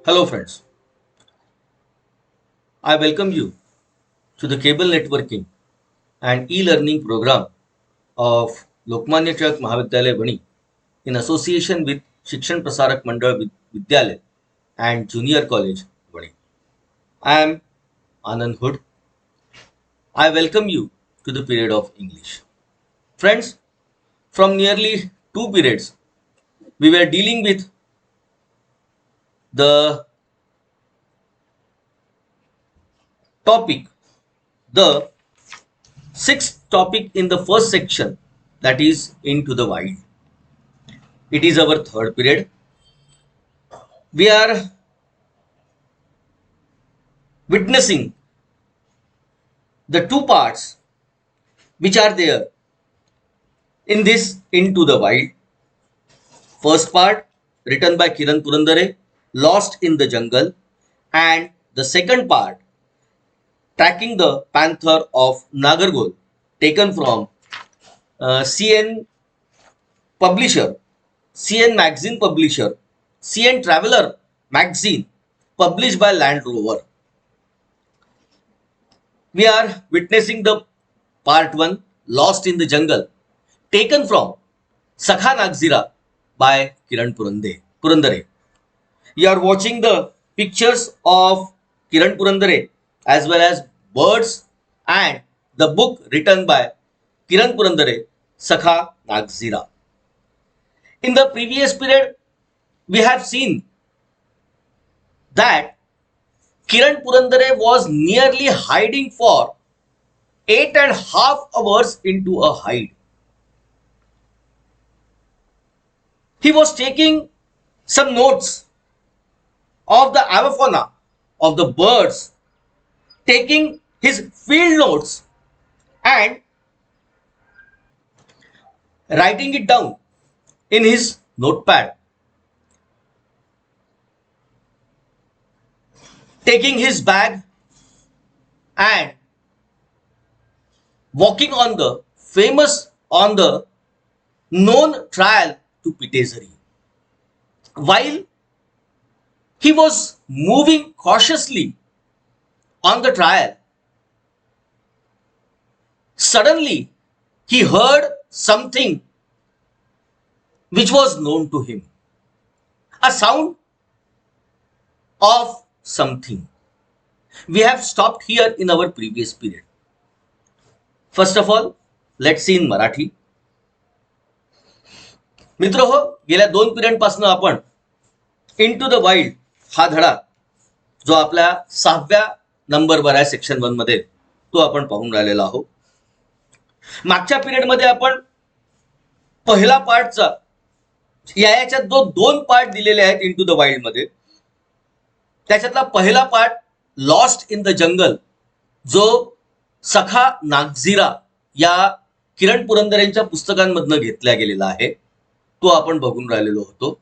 Hello, friends. I welcome you to the cable networking and e-learning program of Lokmanya Tilak Mahavidyalaya Bani in association with Shikshan Prasarak Mandal Vidyalaya and Junior College Bani. I am Anand Hood. I welcome you to the period of English. Friends, from nearly two periods, we were dealing with the topic, the sixth topic in the first section, that is Into the Wild. It is our third period. We are witnessing the two parts which are there in this Into the Wild. First part written by Kiran Purandare, Lost in the Jungle, and the second part, Tracking the Panther of Nagargol, taken from CN publisher, CN magazine publisher, CN Traveler magazine, published by Land Rover. We are witnessing the part 1, Lost in the Jungle, taken from Sakha Nagzira by Kiran Purandare. You are watching the pictures of Kiran Purandare as well as birds and the book written by Kiran Purandare, Sakha Nagzira. In the previous period, we have seen that Kiran Purandare was nearly hiding for 8.5 hours into a hide. He was taking some notes of the avifauna, of the birds, taking his field notes and writing it down in his notepad, taking his bag and walking on the known trial to Pitesari. While he was moving cautiously on the trial, suddenly he heard something which was known to him. A sound of something. We have stopped here in our previous period. First of all, let's see in Marathi. मित्र हो, गेल्या 2 period पासून आपण into the wild हा धडा जो आपल्या 6व्या नंबरवर आहे सेक्शन 1 मध्ये तो आपण पाहून राहिलेला आहोत. मागच्या पिरियड मध्ये आपण पहिला पार्टचा याच्या दोन पार्ट दिलेले आहेत इनटू द वाइल्ड मध्ये. त्याच्यातला पहिला part lost in the jungle जो सखा नागझिरा या किरण पुरंदरेंच्या पुस्तकांमधनं घेतला गेलेला आहे तो आपण बघून राहिलेलो होतो.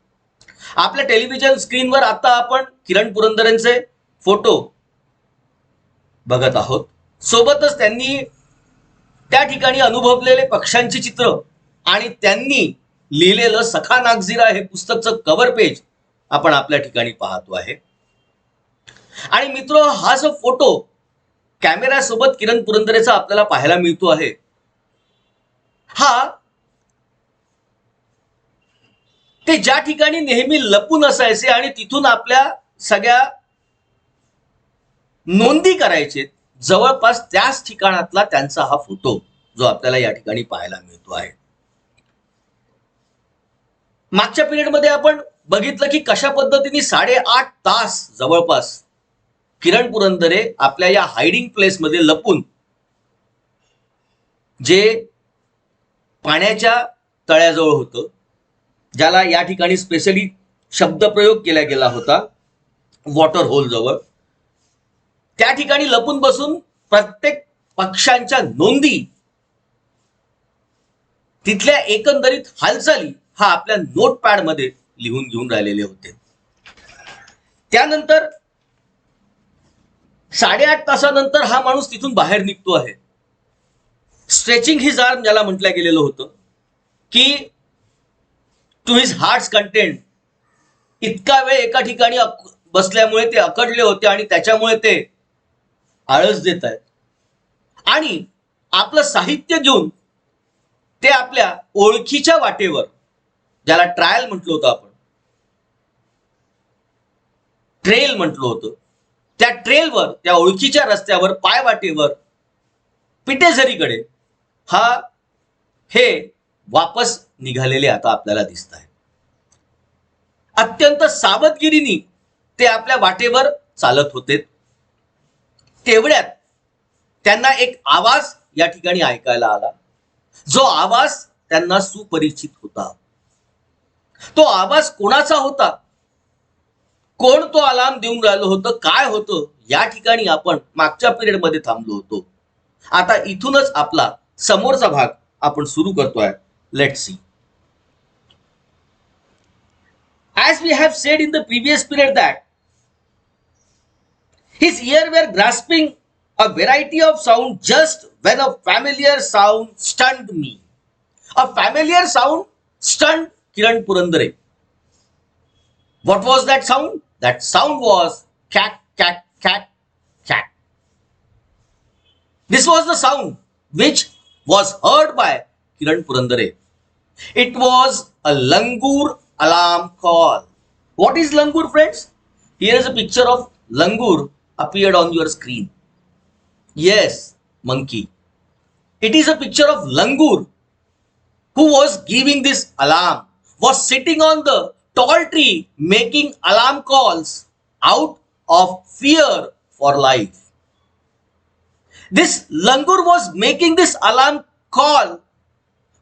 आपल्या टेलिव्हिजन स्क्रीनवर आता आपण किरण पुरंदरेंचे फोटो बघत आहोत. सोबतच त्यांनी त्या ठिकाणी अनुभवलेले पक्ष्यांची चित्र आणि त्यांनी लिहिलेलं सखा नागझिरा हे पुस्तकचं कव्हर पेज आपण आपल्या ठिकाणी पाहतो आहे. आणि मित्र, हा जो फोटो कॅमेरा सोबत किरण पुरंदरेचा आपल्याला पाहायला मिळतो आहे हा ते ज्या ठिकाणी नेहमी लपून असायचे आणि तिथून आपल्या सगळ्या नोंदी करायचे जवळपास त्याच ठिकाणातला त्यांचा हा फोटो जो आपल्याला या ठिकाणी पाहायला मिळतो आहे. मागच्या पिरियड मध्ये आपण बघितलं की कशा पद्धतीने 8.5 तास जवळपास किरण पुरंदरे आपल्या या हायडिंग प्लेस मध्ये लपून जे पाण्याच्या तळ्याजवळ होतं, ज्याला या ठिकाणी स्पेशली शब्दप्रयोग केला गेला होता वॉटर होल जवळ, त्या ठिकाणी लपून बसून प्रत्येक पक्ष्यांच्या नोंदी, तिथल्या एकंदरीत हालचाली हा आपल्या नोटपॅड मध्ये लिहून घेऊन राहिलेले होते. त्यानंतर 8.5 तासानंतर हा माणूस तिथून बाहेर निघतो आहे. स्ट्रेचिंग हिज आर्म ज्याला म्हटलं गेलेलं होतं की टू हिज हार्ट्स कंटेंट, इतका वेळ एका ठिकाणी बसल्यामुळे ते अकडले होते आणि त्याच्यामुळे ते आळस देत आहेत. आणि आपलं साहित्य घेऊन ते आपल्या ओळखीच्या वाटेवर, ज्याला ट्रायल म्हटलं होतं आपण, ट्रेल म्हटलं होतं, त्या ट्रेलवर, त्या ओळखीच्या रस्त्यावर, पायवाटेवर, पिटेझरीकडे हे वापस निघालेले आता आपल्याला दिसत आहे. अत्यंत सावधगिरीने ते आपल्या वाटेवर चालत होते. तेवढ्यात त्यांना एक आवाज या ठिकाणी ऐकायला आला, जो आवाज त्यांना सुपरिचित होता. तो आवाज कोणाचा होता, कोण तो अलार्म देऊन राहिलं होतं, काय होतं, या ठिकाणी आपण मागच्या पिरियड मध्ये थांबलो होतो. आता इथूनच आपला समोरचा भाग आपण सुरू करतोय. Let's see. As we have said in the previous period that his ear were grasping a variety of sound just when a familiar sound stunned me. A familiar sound stunned Kiran Purandare. What was that sound? That sound was cat, cat, cat, cat. This was the sound which was heard by Kiran Purandare. It was a langur alarm call. What is langur, friends? Here is a picture of langur appeared on your screen. Yes, monkey. It is a picture of langur who was giving this alarm, was sitting on the tall tree making alarm calls out of fear for life. This langur was making this alarm call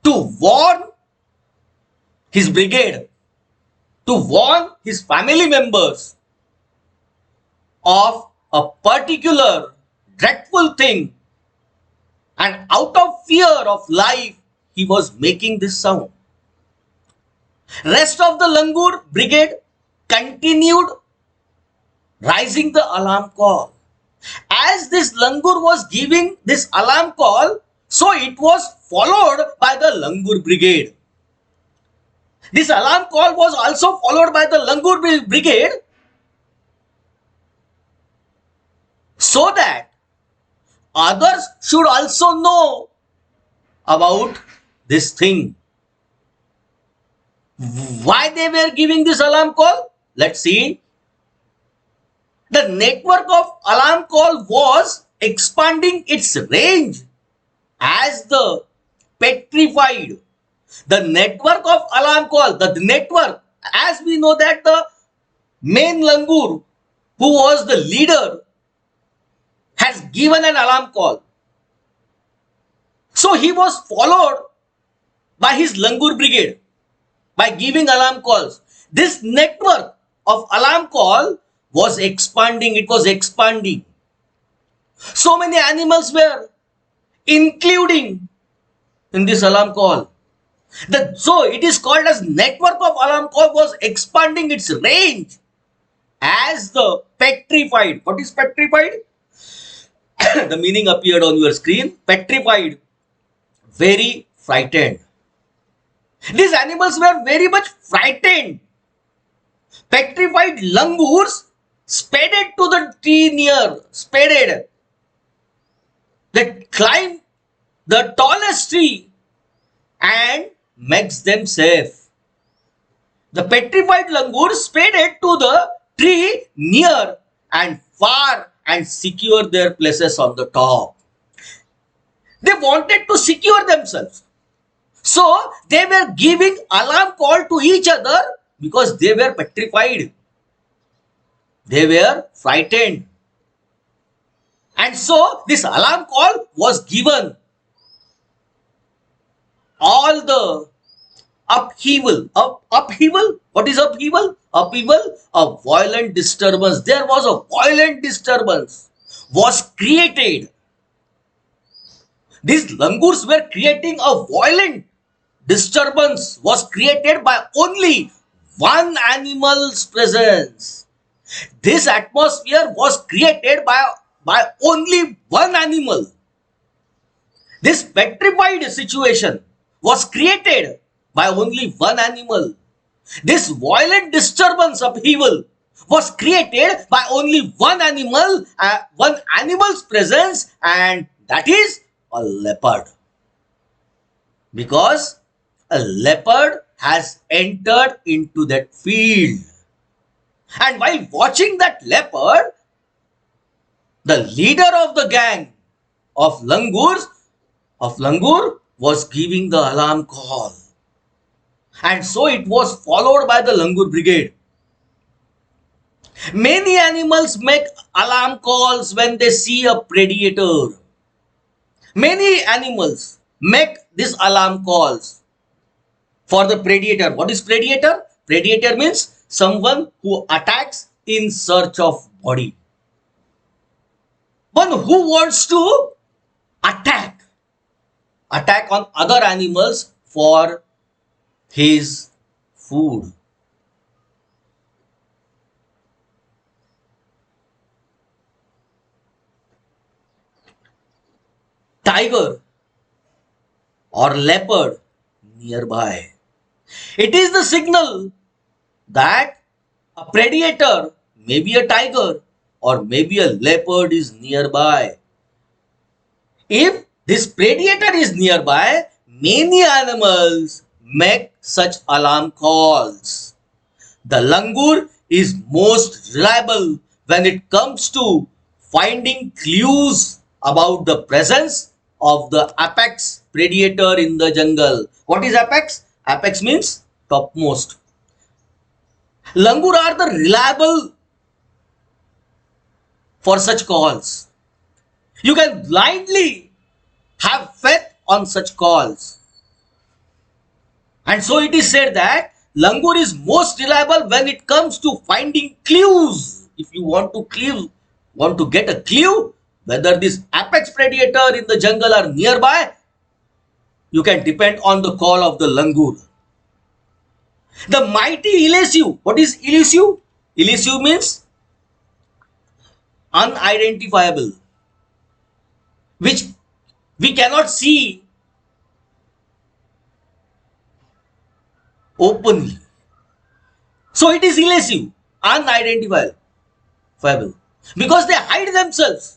to warn his brigade, to warn his family members of a particular dreadful thing, and out of fear of life he was making this sound. Rest of the langur brigade continued rising the alarm call. As this langur was giving this alarm call, so it was followed by the langur brigade. This alarm call was also followed by the langur brigade, so that others should also know about this thing. Why they were giving this alarm call? Let's see. The network of alarm call was expanding its range as the petrified. The network of alarm call, the network, as we know that the main langur who was the leader has given an alarm call. So he was followed by his langur brigade by giving alarm calls. This network of alarm call was expanding, it was expanding. So many animals were including in this alarm call. So it is called as network of alarm call was expanding its range as the petrified. What is petrified? The meaning appeared on your screen. Petrified, very frightened. These animals were very much frightened. Petrified langurs spaded to the tree near, spaded. They climbed the tallest tree and makes them safe. The petrified langur spaded to the tree near and far and secure their places on the top. They wanted to secure themselves. So they were giving alarm call to each other because they were petrified. They were frightened. And so this alarm call was given. All the upheaval. Upheaval? What is upheaval? Upheaval, a violent disturbance. There was a violent disturbance was created. These langurs were creating a violent disturbance was created by only one animal's presence. This atmosphere was created by only one animal. This petrified situation was created by only one animal. This violent disturbance, upheaval, was created by only one animal's presence, and that is a leopard. Because a leopard has entered into that field. And while watching that leopard, the leader of the gang of langur was giving the alarm call. And so it was followed by the langur brigade. Many animals make alarm calls when they see a predator. Many animals make these alarm calls for the predator. What is predator? Predator means someone who attacks in search of body. One who wants to attack on other animals for his food. Tiger or leopard nearby. It is the signal that a predator, maybe a tiger or maybe a leopard, is nearby. If this predator is nearby, many animals make such alarm calls. The langur is most reliable when it comes to finding clues about the presence of the apex predator in the jungle. What is apex? Apex means topmost. Langur are the reliable for such calls. You can blindly have faith on such calls. And so it is said that langur is most reliable when it comes to finding clues. If you want to get a clue whether this apex predator in the jungle are nearby, you can depend on the call of the langur. The mighty elusive. What is elusive? Elusive means unidentifiable, which we cannot see openly. So it is elusive, unidentifiable, because they hide themselves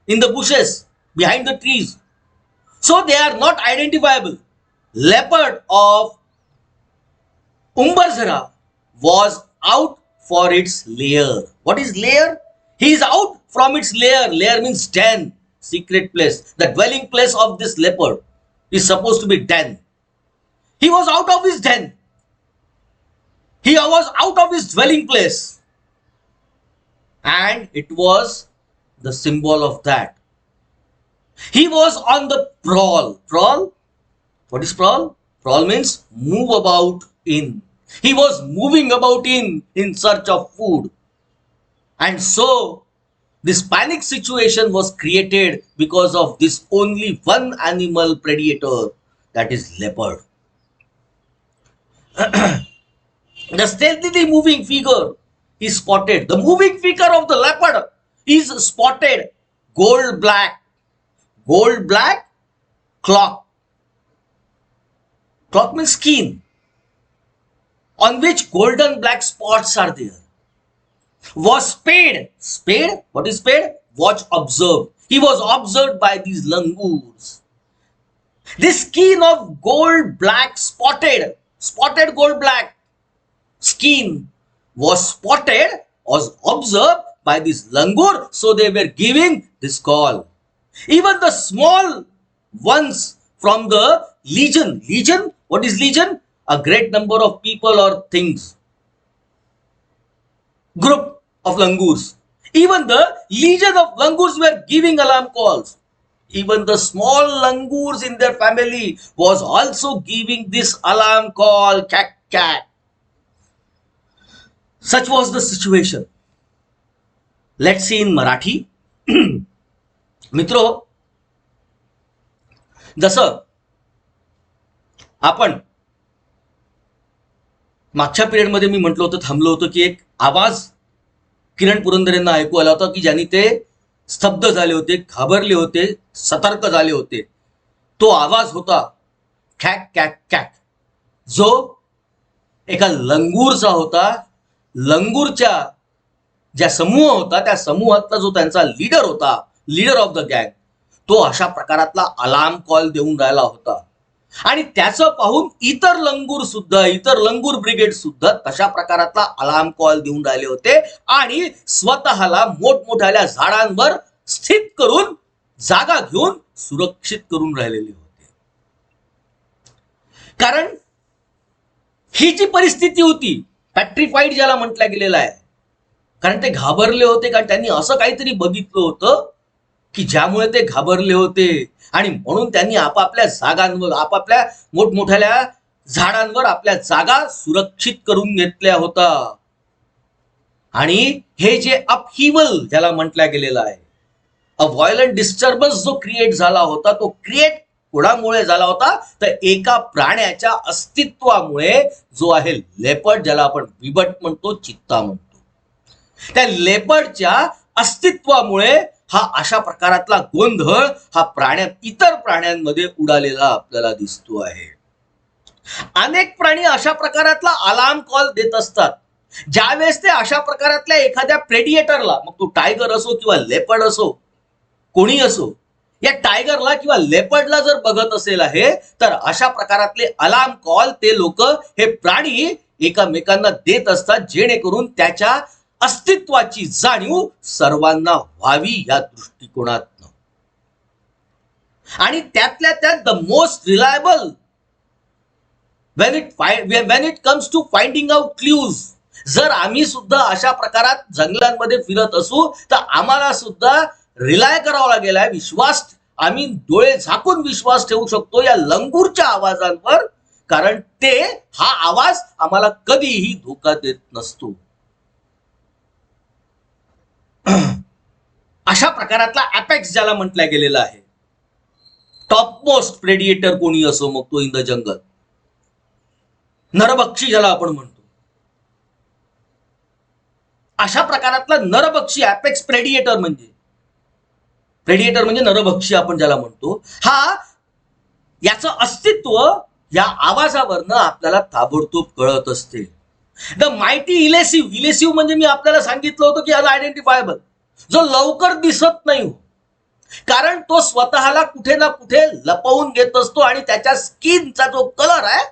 in the bushes, behind the trees. So they are not identifiable. Leopard of Umbarzara was out for its lair. What is lair? He is out from its lair. Lair means den, secret place. The dwelling place of this leopard is supposed to be den. He was out of his den. He was out of his dwelling place. And it was the symbol of that. He was on the prowl. Prowl? What is prowl? Prowl means move about in. He was moving about in search of food. And so this panic situation was created because of this only one animal predator, that is leopard. The stealthily moving figure is spotted. The moving figure of the leopard is spotted. Gold black cloth. Cloth means skin, on which golden black spots are there. Was spayed. Spayed? What is spayed? Watch, observe. He was observed by these langurs. This skin of gold black spotted gold black skin was observed by this langur, so they were giving this call. Even the small ones from the legion. Legion? What is legion? A great number of people or things. Group of langurs. Even the legion of langurs were giving alarm calls. Even the small langurs in their family was also giving this alarm call. Cat, cat. Such was the situation. Let's see in Marathi. मित्रो, जसं आपण मागच्या पिरियडमध्ये मी म्हटलं होतं, थांबलो होतो की एक आवाज किरण पुरंदर यांना ऐकू आला होता की ज्यांनी ते स्तब्ध झाले होते, घाबरले होते, सतर्क झाले होते. तो आवाज होता कॅक कॅक कॅक, जो एका लंगूरचा होता. लंगूरच्या ज्या समूह होता त्या समूहातला जो त्यांचा लीडर होता, लीडर ऑफ द गँग, तो अशा प्रकारातला अलार्म कॉल देऊन राहिला होता. आणि त्याचं पाहून इतर लंगूर ब्रिगेड सुद्धा तशा प्रकारातला अलार्म कॉल देऊन राहिले होते आणि स्वतःला मोठमोठ्या झाडांवर स्थित करून जागा घेऊन सुरक्षित करून राहिलेले होते. कारण ही जी परिस्थिती होती, पॅट्रिफाईड ज्याला म्हटलं गेलेलं आहे, कारण ते घाबरले होते, कारण त्यांनी असं काहीतरी बघितलं होतं की ज्यामुळे ते घाबरले होते आणि म्हणून त्यांनी आपापल्या जागांवर, आपापल्या मोठमोठ्या झाडांवर आपल्या जागा सुरक्षित करून घेतल्या होता. आणि हे जे अपहिवल ज्याला म्हटलं गेलेलं आहे, अ व्हायलंट डिस्टर्बन्स जो क्रिएट झाला होता, तो क्रिएट कोणामुळे झाला होता, तर एका प्राण्याच्या अस्तित्वामुळे, जो आहे लेपर्ड, ज्याला आपण बिबट म्हणतो, चित्ता म्हणतो, त्या लेपर्डच्या अस्तित्वामुळे हा अशा प्रकारातला गोंधळ हा इतर प्राण्यांमध्ये उडालेला आपल्याला दिसतो आहे. अनेक प्राणी अशा प्रकारातला अलार्म कॉल देत असतात. ज्यावेळेस ते अशा प्रकारातल्या एखाद्या प्रेडिएटरला, मग तो टायगर असो किंवा लेपर्ड असो, कोणी असो, या टायगरला किंवा लेपर्डला जर बघत असेल आहे, तर अशा प्रकारातले अलार्म कॉल ते लोक, हे प्राणी एकमेकांना देत असतात, जेणेकरून त्याच्या अस्तित्वाची जाणीव सर्वांना व्हावी या दृष्टिकोनातनं. आणि त्यातल्या त्यात the most reliable when it comes to finding out clues, जर आम्ही सुद्धा अशा प्रकारात जंगलांमध्ये फिरत असू तर आम्हाला सुद्धा रिलाय करावा लागेल आहे, आम्ही डोळे झाकून विश्वास ठेवू शकतो या लंगूरच्या आवाजांवर, कारण हा आवाज आम्हाला कधीही धोका देत नसतो. अशा प्रकारातला अपेक्स ज्याला म्हटलं गेलेला आहे, टॉप मोस्ट प्रेडिएटर कोणी असो, मग तो इन द जंगल, नरभक्षी ज्याला आपण म्हणतो, अशा प्रकारातला नरभक्षी अपेक्स प्रेडिएटर म्हणजे नरभक्षी आपण ज्याला म्हणतो, याचं अस्तित्व या आवाजावरनं आपल्याला ताबडतोब कळत असते. द मायटी इलेसिव्ह म्हणजे मी आपल्याला सांगितलं होतं की अनआयडेंटिफायबल, जो लवकर दिसत नाही हो, कारण तो स्वतःला कुठे ना कुठे लपवून घेत असतो आणि त्याच्या स्किनचा जो कलर आहे,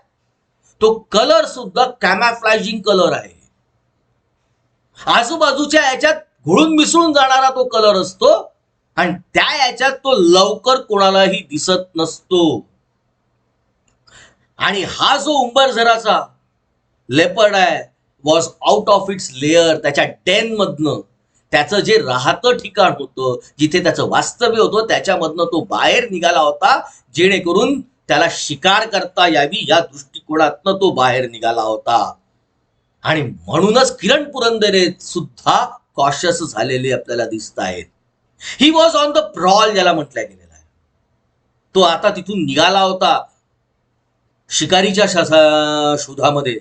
तो कलर सुद्धा कॅमॅफ्लायझिंग कलर आहे. आजूबाजूच्या याच्यात घुळून मिसळून जाणारा तो कलर असतो आणि त्या याच्यात तो लवकर कोणालाही दिसत नसतो. आणि हा जो उंबरझराचा लेपर्ड आहे, was out of its layer, त्याच्या डेन मधनं, त्याचं जे राहतं ठिकाण होतं, जिथे त्याचं वास्तव्य होतं, त्याच्यामधनं तो बाहेर निघाला होता, जेणेकरून त्याला शिकार करता यावी या दृष्टिकोनातनं तो बाहेर निघाला होता. आणि म्हणूनच किरण पुरंदरे सुद्धा कॉशियस झालेले आपल्याला दिसत आहेत. He was on the prowl ज्याला म्हटलं गेलेलं आहे. तो आता तिथून निघाला होता शिकारीच्या शोधामध्ये.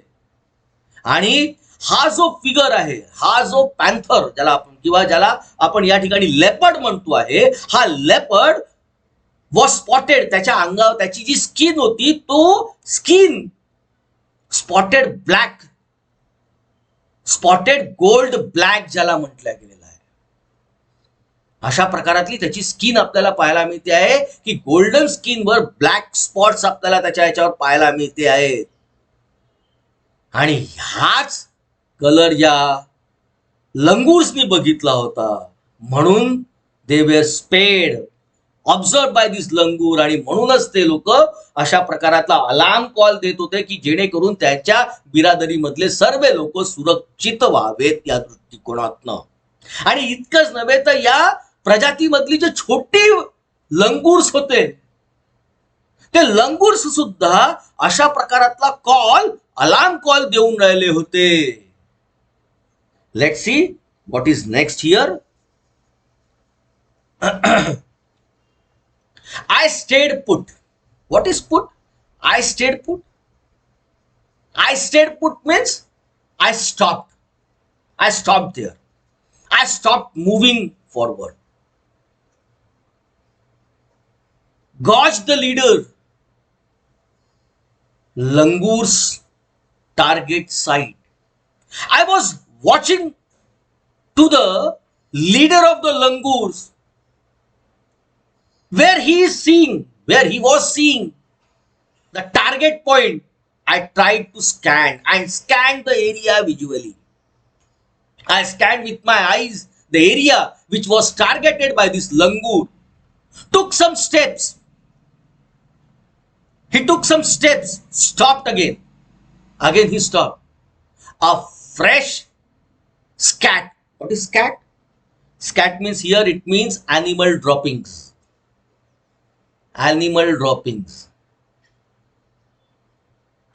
आणि हा जो फिगर आहे, हा जो पॅन्थर ज्याला आपण या ठिकाणी लेपर्ड म्हणतो आहे, हा लेपर्ड वॉज स्पॉटेड, त्याच्या अंगावर त्याची जी स्किन होती, तो skin spotted black, spotted gold black ज्याला म्हटलं गेलेलं आहे. अशा प्रकारातली त्याची स्किन आपल्याला पाहायला मिळते आहे की गोल्डन स्किनवर ब्लॅक स्पॉट्स आपल्याला त्याच्या याच्यावर पाहायला मिळते आहेत. आणि हाच कलर या लंगूर्सनी बघितला होता, म्हणून दे वर स्पेड ऑब्झर्व बाय दिस लंगूर. आणि म्हणूनच ते लोक अशा प्रकारातला अलार्म कॉल देत होते की जेणेकरून त्यांच्या बिरादरीमधले सर्व लोक सुरक्षित व्हावेत या दृष्टिकोनातनं. आणि इतकंच नव्हे तर या प्रजातीमधली जे छोटी लंगूर्स होते, ते लंगूर्स सुद्धा अशा प्रकारातला अलार्म कॉल देऊन राहिले होते. Let's see what is next here. I stayed put. What is put? I stayed put. I stayed put means I stopped. I stopped there. I stopped moving forward. Gauge the leader. Langoor's target site. I was watching to the leader of the langurs, where he was seeing the target point. I tried to scan and scanned the area visually. I scanned with my eyes the area which was targeted by this langur. Took some steps. He took some steps, stopped again. Again he stopped. A fresh scat. What is scat? Scat means, here it means animal droppings. Animal droppings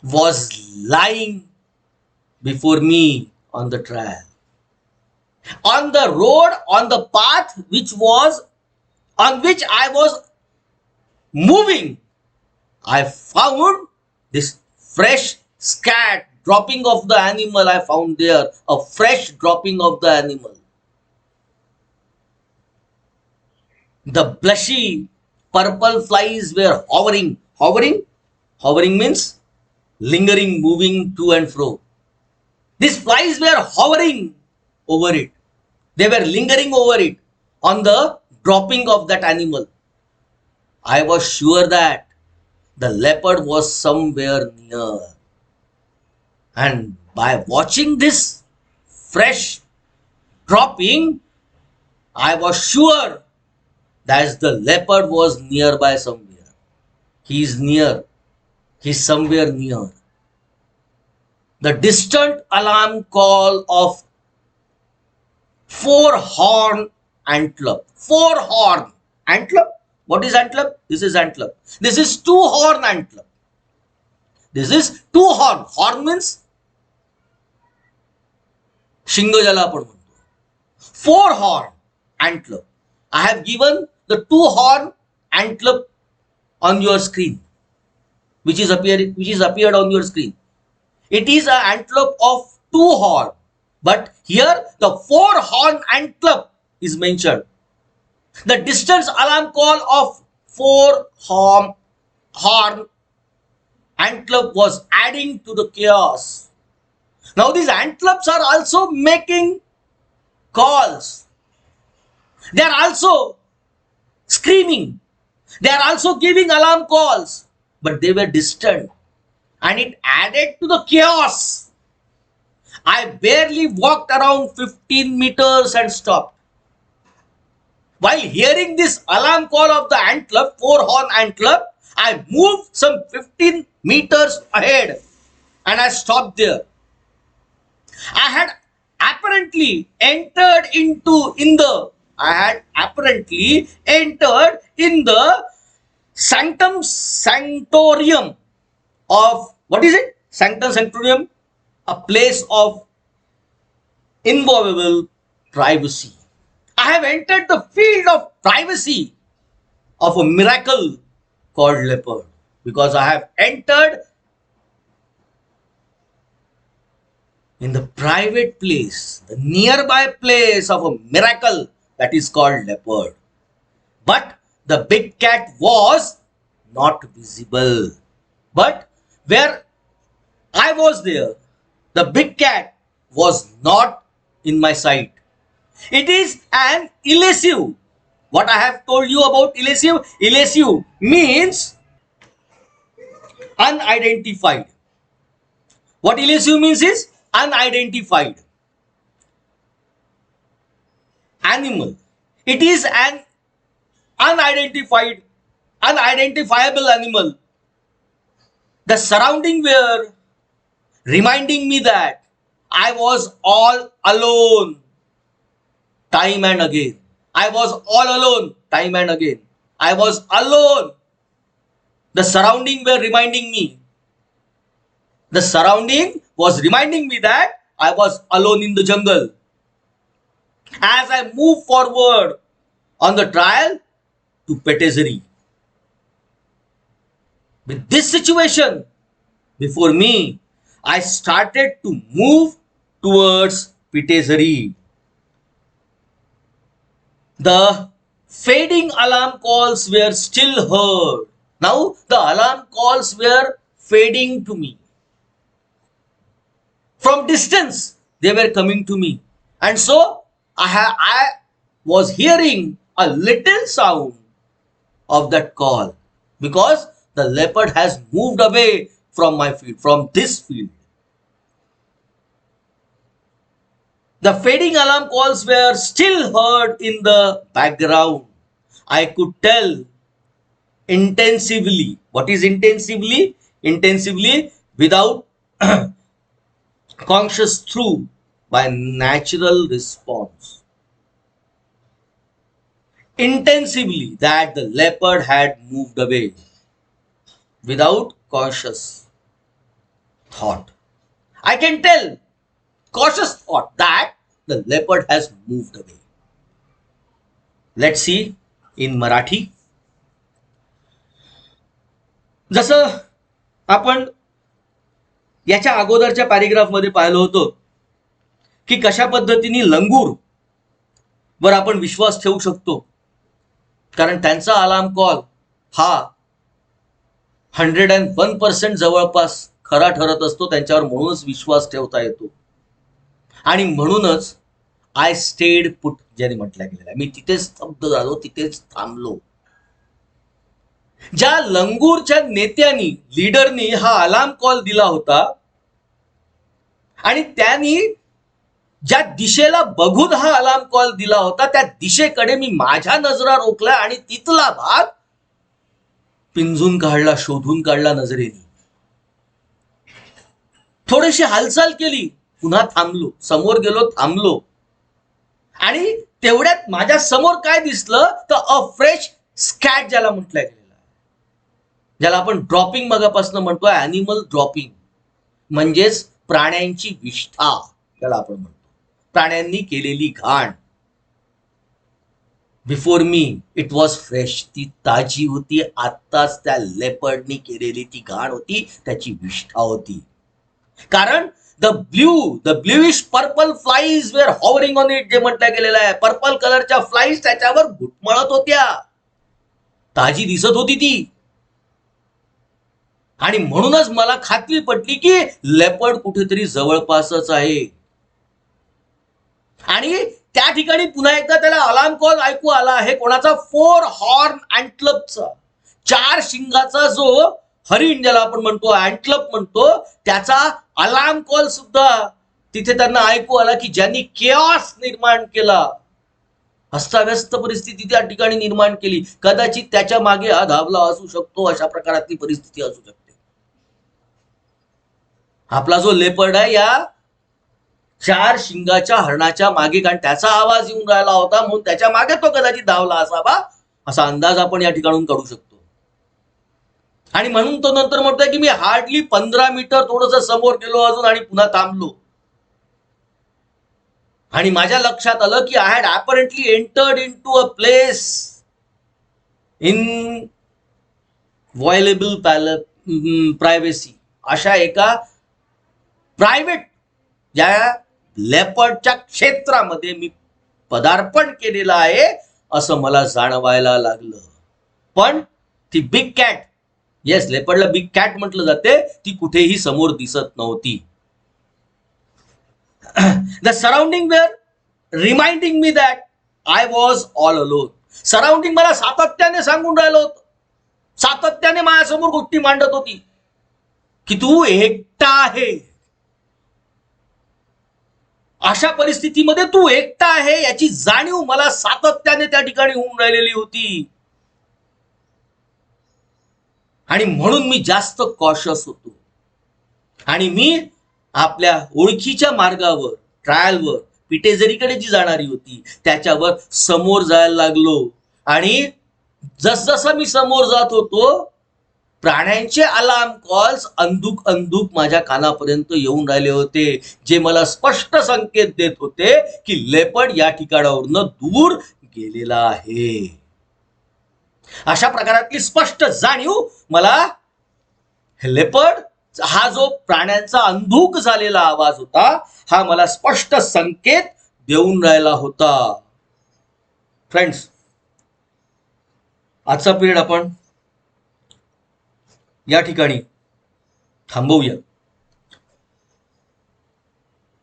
was lying before me on the trail. On the road, on the path on which I was moving, I found this fresh scat dropping of the animal. I found there a fresh dropping of the animal. The blushy purple flies were hovering. Hovering means lingering, moving to and fro. These flies were hovering over it. They were lingering over it on the dropping of that animal. I was sure that the leopard was somewhere near. And by watching this fresh dropping, I was sure that the leopard was nearby somewhere. He is near. He is somewhere near. The distant alarm call of four-horn antelope. Four-horn antelope. What is antelope? This is antelope. This is two-horn antelope. This is two-horn. Horn means शिंग ज्याला आपण म्हणतो. Four-horn antelope. I have given the two-horn antelope on your screen, which is appeared on your screen. It is an antelope of two horn, but here the four-horn antelope is mentioned. The distance alarm call of four-horn antelope was adding to the chaos. Now these antelopes are also making calls. They are also screaming. They are also giving alarm calls, but they were distant, and it added to the chaos. I barely walked around 15 meters and stopped. While hearing this alarm call of the antelope, four-horn antelope, I moved some 15 meters ahead and I stopped there. I had apparently entered in the sanctum sanctorium of, what is it? Sanctum sanctorium, a place of inviolable privacy. I have entered the field of privacy of a miracle called leopard, because I have entered in the private place, the nearby place of a miracle that is called leopard. But the big cat was not visible. But where I was there, the big cat was not in my sight. It is an elusive. What I have told you about elusive? Elusive means unidentified. What elusive means is unidentified animal. It is an unidentifiable animal. The surrounding were reminding me that I was all alone time and again. I was all alone time and again. I was alone. The surrounding were reminding me. The surrounding was reminding me that I was alone in the jungle. As I moved forward on the trail to Petesari. With this situation before me, I started to move towards Petesari. The fading alarm calls were still heard. Now the alarm calls were fading to me. From distance, they were coming to me. And so I was hearing a little sound of that call because the leopard has moved away from my field, from this field. The fading alarm calls were still heard in the background. I could tell intensively. What is intensively? Intensively without conscious through by natural response. Intensively that the leopard had moved away without conscious thought. I can tell cautious thought that the leopard has moved away. Let's see in Marathi. जसं आपण याच्या अगोदरच्या paragraph मध्ये पाहिलं होतं की कशा पद्धतीने लंगूर वर आपण विश्वास ठेवू शकतो, कारण त्यांचा अलार्म कॉल हा 101% जवळपास खरा ठरत असतो, त्यांच्यावर म्हणूनच विश्वास ठेवता येतो. आणि म्हणूनच आय स्टेड पुट ज्याने म्हटलं गेलेलं आहे, मी तिथेच स्तब्ध झालो, तिथेच थांबलो. ज्या लंगूरच्या नेत्यांनी, लीडरनी हा अलार्म कॉल दिला होता आणि त्यांनी ज्या दिशेला बघून हा अलार्म कॉल दिला होता त्या दिशेकडे मी माझ्या नजरा रोखल्या आणि तिथला भाग पिंजून काढला, शोधून काढला नजरेने. थोडीशी हालचाल केली, पुन्हा थांबलो, समोर गेलो, थांबलो. आणि तेवढ्यात माझ्या समोर काय दिसलं तर अ फ्रेश स्कॅट ज्याला म्हटलं गेलेलं, ज्याला आपण ड्रॉपिंग मगापासून म्हणतोय, ॲनिमल ड्रॉपिंग म्हणजेच प्राण्यांची विष्ठा त्याला आपण म्हणतो, प्राण्यांनी केलेली घाण. Before me it was fresh, ती ताजी होती, आत्ताच त्या लेपर्डनी केलेली ती घाण होती, त्याची विष्ठा होती. कारण the bluish purple flies were hovering on it, जे म्हटलं गेलेलं आहे, पर्पल कलरच्या फ्लाईज त्याच्यावर घुटमळत होत्या, ताजी दिसत होती ती. आणि म्हणूनच मला खात्री पटली की लेपर्ड कुठेतरी जवळपासच आहे. आणि त्या ठिकाणी पुन्हा एकदा त्याला अलार्म कॉल ऐकू आला आहे, कोणाचा? 4 हॉर्न अँटलपचा, 4 शिंगाचा जो हरिण ज्याला आपण म्हणतो, अँटलप म्हणतो, त्याचा अलार्म कॉल सुद्धा तिथे त्यांना ऐकू आला की ज्यांनी केऑस निर्माण केला, अस्ताव्यस्त परिस्थिती त्या ठिकाणी निर्माण केली. कदाचित त्याच्या मागे हा धावला असू शकतो, अशा प्रकारातली परिस्थिती असू शकते. आपला जो लेपर्ड आहे या 4 शिंगाच्या हरणाच्या मागे, कारण त्याचा आवाज येऊन राहिला होता म्हणून त्याच्या मागे तो कदाचित धावला असावा, असा अंदाज आपण या ठिकाणून काढू शकतो. आणि म्हणून तो नंतर म्हणतोय की मी हार्डली 15 मीटर थोडंसं समोर गेलो अजून आणि पुन्हा थांबलो. आणि माझ्या लक्षात आलं की I had apparently entered into a place inviolable privacy, अशा एका प्रायव्हेट या लेपर्डच्या क्षेत्रामध्ये मी पदार्पण केलेलं आहे असं मला जाणवायला लागलं. पण ती बिग कॅट, येस, लेपर्डला बिग कॅट म्हटलं जाते, ती कुठेही समोर दिसत नव्हती. The surrounding were reminding me that I was all alone. Surrounding मला सातत्याने सांगून राहिलं होतं, सातत्याने माझ्यासमोर गोष्टी मांडत होती की तू एकटा आहे. अशा परिस्थितीमध्ये तू एकटा आहे याची जाणीव मला सातत्याने त्या ठिकाणी होऊन राहिलेली होती. आणि म्हणून मी जास्त कॉशियस होतो. आणि मी आपल्या ओळखीच्या मार्गावर, ट्रायलवर, पिटेझरीकडे जी जाणारी होती त्याच्यावर समोर जायला लागलो. आणि जसजसं मी समोर जात होतो, प्राण्यांचे अलार्म कॉल्स अंधुक अंधुक माझ्या कानापर्यंत येऊन राहिले होते, जे मला स्पष्ट संकेत देत होते की लेपर्ड या ठिकाणावरून दूर गेलेला आहे. अशा प्रकारातली स्पष्ट जाणीव मला लेपर्ड हा जो प्राण्यांचा अंधुक झालेला आवाज होता, हा मला स्पष्ट संकेत देऊन राहिला होता. फ्रेंड्स, आजचा पिरियड आपण या ठिकाणी थांबवूया.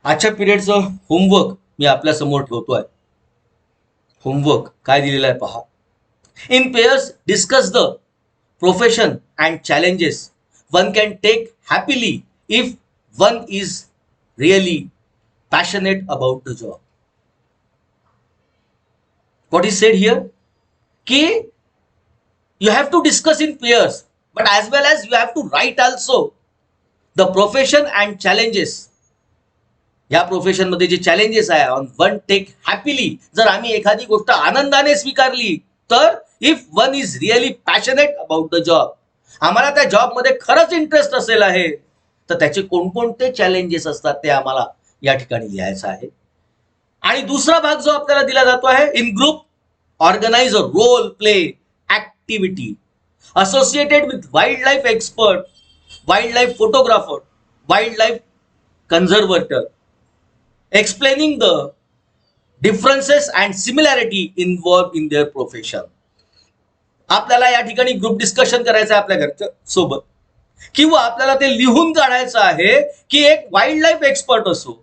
आजच्या पिरियडचं होमवर्क मी आपल्या समोर ठेवतोय. होमवर्क काय दिलेला आहे पहा. In pairs discuss the profession and challenges one can take happily if one is really passionate about the job. What is said here की you have to discuss in pairs, but as well as you have to write also the profession and challenges. या profession मध्ये जे challenges आहे on one take happily, जर आम्ही एखादी गोष्ट आनंदाने स्वीकारली तर if one is really passionate about the job, आम्हाला त्या जॉब मध्ये खरंच इंटरेस्ट असेल आहे तर त्याचे कोणकोणते चॅलेंजेस असतात ते आम्हाला या ठिकाणी लिहायचं आहे. आणि दुसरा भाग जो आपल्याला दिला जातो आहे, in group organise a role play activity associated with wildlife expert, wildlife photographer, wildlife conservator, explaining the differences and similarity involved in their profession. आपल्याला या ठिकाणी ग्रुप डिस्कशन करायचं आहे आपल्या घरच्या सोबत, किंवा आपल्याला ते लिहून काढायचं आहे की एक वाईल्ड लाईफ एक्सपर्ट असो,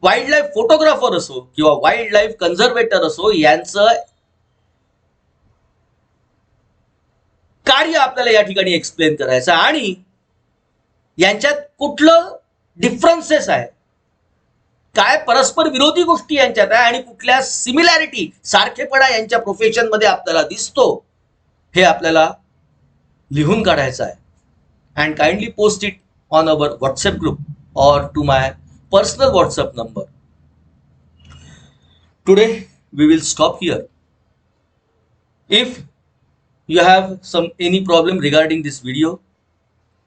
वाईल्ड लाईफ फोटोग्राफर असो किंवा वाईल्ड लाईफ कन्झर्वेटर असो, यांचं कार्य आपल्याला या ठिकाणी एक्सप्लेन करायचं आणि यांच्यात कुठलं डिफरन्सेस आहे, काय परस्पर विरोधी गोष्टी यांच्यात आहे आणि कुठल्या सिमिलॅरिटी सारखेपणा यांच्या प्रोफेशन मध्ये आपल्याला दिसतो, हे आपल्याला लिहून काढायचं आहे. And kindly post it on our WhatsApp group or to my personal WhatsApp number. Today we will stop here. If you have any problem regarding this video,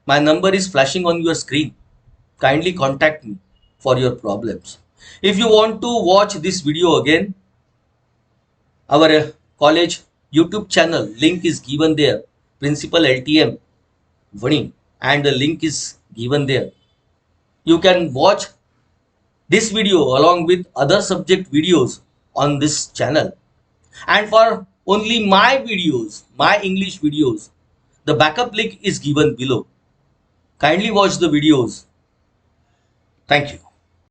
my number is flashing on your screen. Kindly contact me for your problems. If you want to watch this video again, our college YouTube channel link is given there, Principal LTM Vani, and the link is given there. You can watch this video along with other subject videos on this channel. And for only my videos, my English videos, the backup link is given below. Kindly watch the videos. Thank you.